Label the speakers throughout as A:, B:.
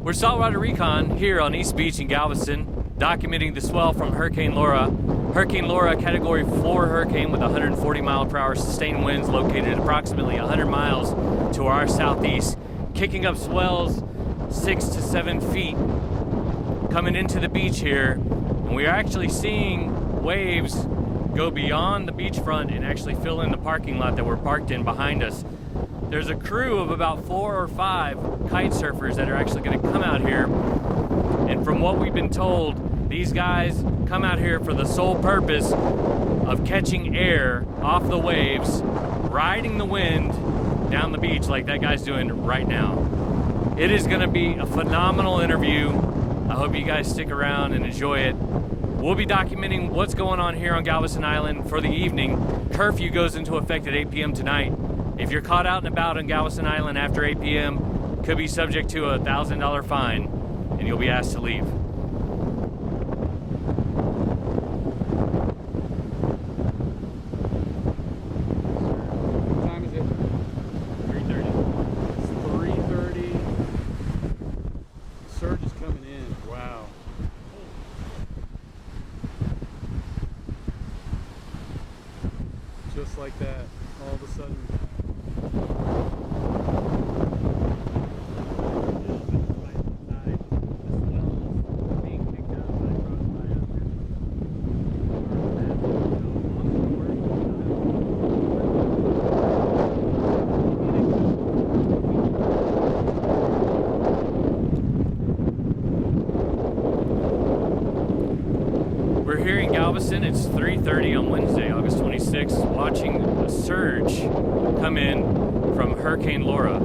A: We're Saltwater Recon here on East Beach in Galveston, documenting the swell from Hurricane Laura. Hurricane Laura, Category 4 hurricane with 140 mile per hour sustained winds located approximately 100 miles to our southeast, kicking up swells 6 to 7 feet coming into the beach here. And we are actually seeing waves go beyond the beachfront and actually fill in the parking lot that we're parked in behind us. There's a crew of about 4 or 5 kite surfers that are actually going to come out here. And from what we've been told, these guys come out here for the sole purpose of catching air off the waves, riding the wind down the beach like that guy's doing right now. It is going to be a phenomenal interview. I hope you guys stick around and enjoy it. We'll be documenting what's going on here on Galveston Island for the evening. Curfew goes into effect at 8 p.m. tonight. If you're caught out and about on Galveston Island after 8 p.m., could be subject to a $1,000 fine, and you'll be asked to leave.
B: What time is it?
A: 3:30.
B: It's 3:30. Surge is coming in. Wow. Just like that, all of a sudden.
A: We're here in Galveston. It's 3:30 on Wednesday, August 26th, watching a surge come in from Hurricane Laura.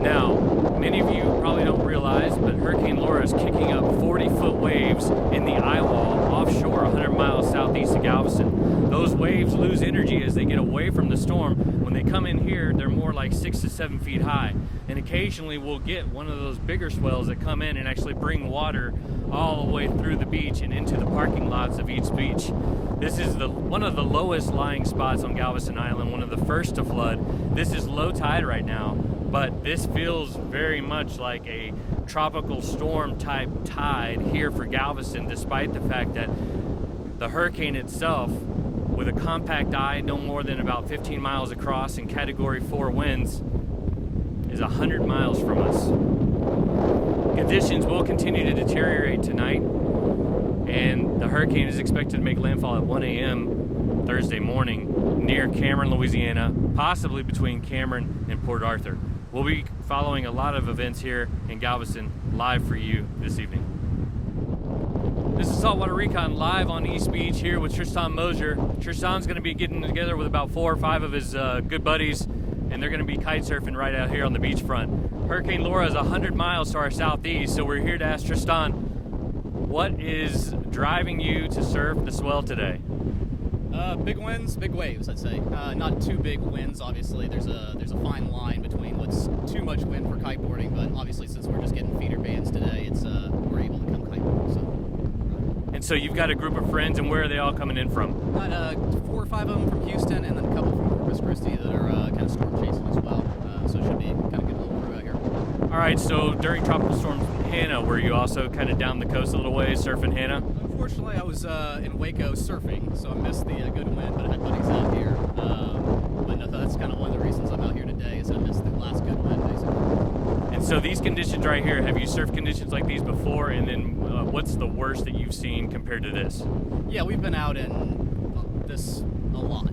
A: Now, many of you probably don't realize, but Hurricane Laura is kicking up 40-foot waves in the eye wall offshore 100 miles southeast of Galveston. Those waves lose energy as they get away from the storm. When they come in here, they're more like 6 to 7 feet high. And occasionally we'll get one of those bigger swells that come in and actually bring water all the way through the beach and into the parking lots of each beach. This is one of the lowest lying spots on Galveston Island, one of the first to flood. This is low tide right now, but this feels very much like a tropical storm type tide here for Galveston, despite the fact that the hurricane itself, with a compact eye no more than about 15 miles across and Category 4 winds, is 100 miles from us. Conditions will continue to deteriorate tonight, and the hurricane is expected to make landfall at 1 a.m. Thursday morning near Cameron, Louisiana, possibly between Cameron and Port Arthur. We'll be following a lot of events here in Galveston live for you this evening. This is Saltwater Recon live on East Beach here with Tristan Mosier. Tristan's going to be getting together with about 4 or 5 of his good buddies, and they're going to be kite surfing right out here on the beachfront. Hurricane Laura is 100 miles to our southeast, so we're here to ask Tristan, what is driving you to surf the swell today?
C: Big winds, big waves, I'd say. Not too big winds, obviously. There's a fine line between what's too much wind for kiteboarding, but obviously since we're just getting feeder bands today, it's we're able to come kiteboarding. So.
A: And so you've got a group of friends, and where are they all coming in from?
C: 4 or 5 of them from Houston, and then a couple from Corpus Christi that are kind of storm chasing as well. So it should be kind of good little crew out here.
A: All right, so during Tropical Storm Hannah, were you also kind of down the coast a little ways surfing Hannah?
C: Unfortunately, I was in Waco surfing, so I missed the good wind, but I had buddies out here. But no, that's kind of one of the reasons I'm out here today, is I missed the last good wind, basically.
A: And so these conditions right here, have you surfed conditions like these before? And then what's the worst that you've seen compared to this?
C: Yeah, we've been out in this a lot.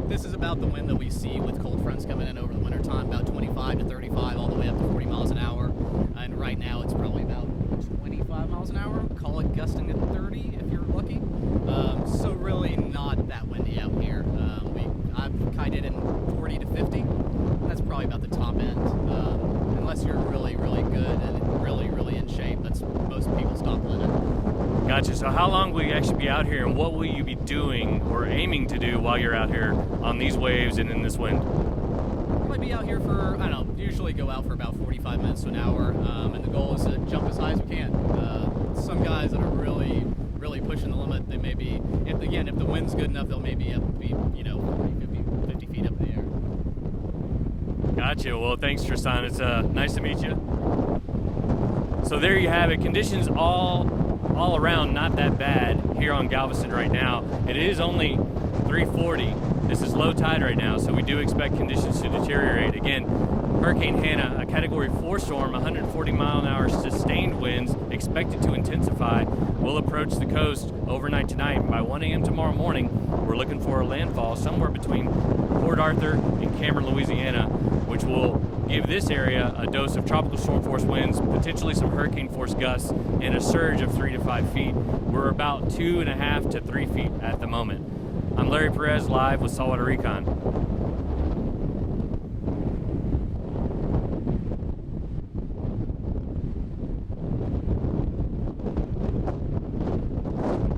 C: This is about the wind that we see with cold fronts coming in over the winter time, about 25 to 35, all the way up to 40 miles an hour. And right now it's probably about 25 miles an hour. Call it gusting at 30 if you're lucky. So really not that windy out here. I've kited in 40 to 50. That's probably about the top end. Unless you're really, really good and really, really in shape, that's most people's top limit.
A: Gotcha. So how long will you actually be out here, and what will you be doing or aiming to do while you're out here on these waves and in this wind?
C: Probably be out here for, I don't know, usually go out for about 45 minutes to an hour, and the goal is to jump as high as we can. Some guys that are really, really pushing the limit, they may be, if the wind's good enough, they'll maybe be, 40, 50 feet up in the air.
A: Gotcha. Well, thanks, Tristan. It's nice to meet you. So there you have it. Conditions all around not that bad here on Galveston right now. It is only 3:40. This is low tide right now, so we do expect conditions to deteriorate. Again, Hurricane Hannah, a Category 4 storm, 140-mile-an-hour sustained winds expected to intensify, will approach the coast overnight tonight. And by 1 a.m. tomorrow morning, we're looking for a landfall somewhere between Port Arthur and Cameron, Louisiana, which will give this area a dose of tropical storm force winds, potentially some hurricane force gusts, and a surge of 3 to 5 feet. We're about 2.5 to 3 feet at the moment. I'm Larry Perez, live with Saltwater-Recon.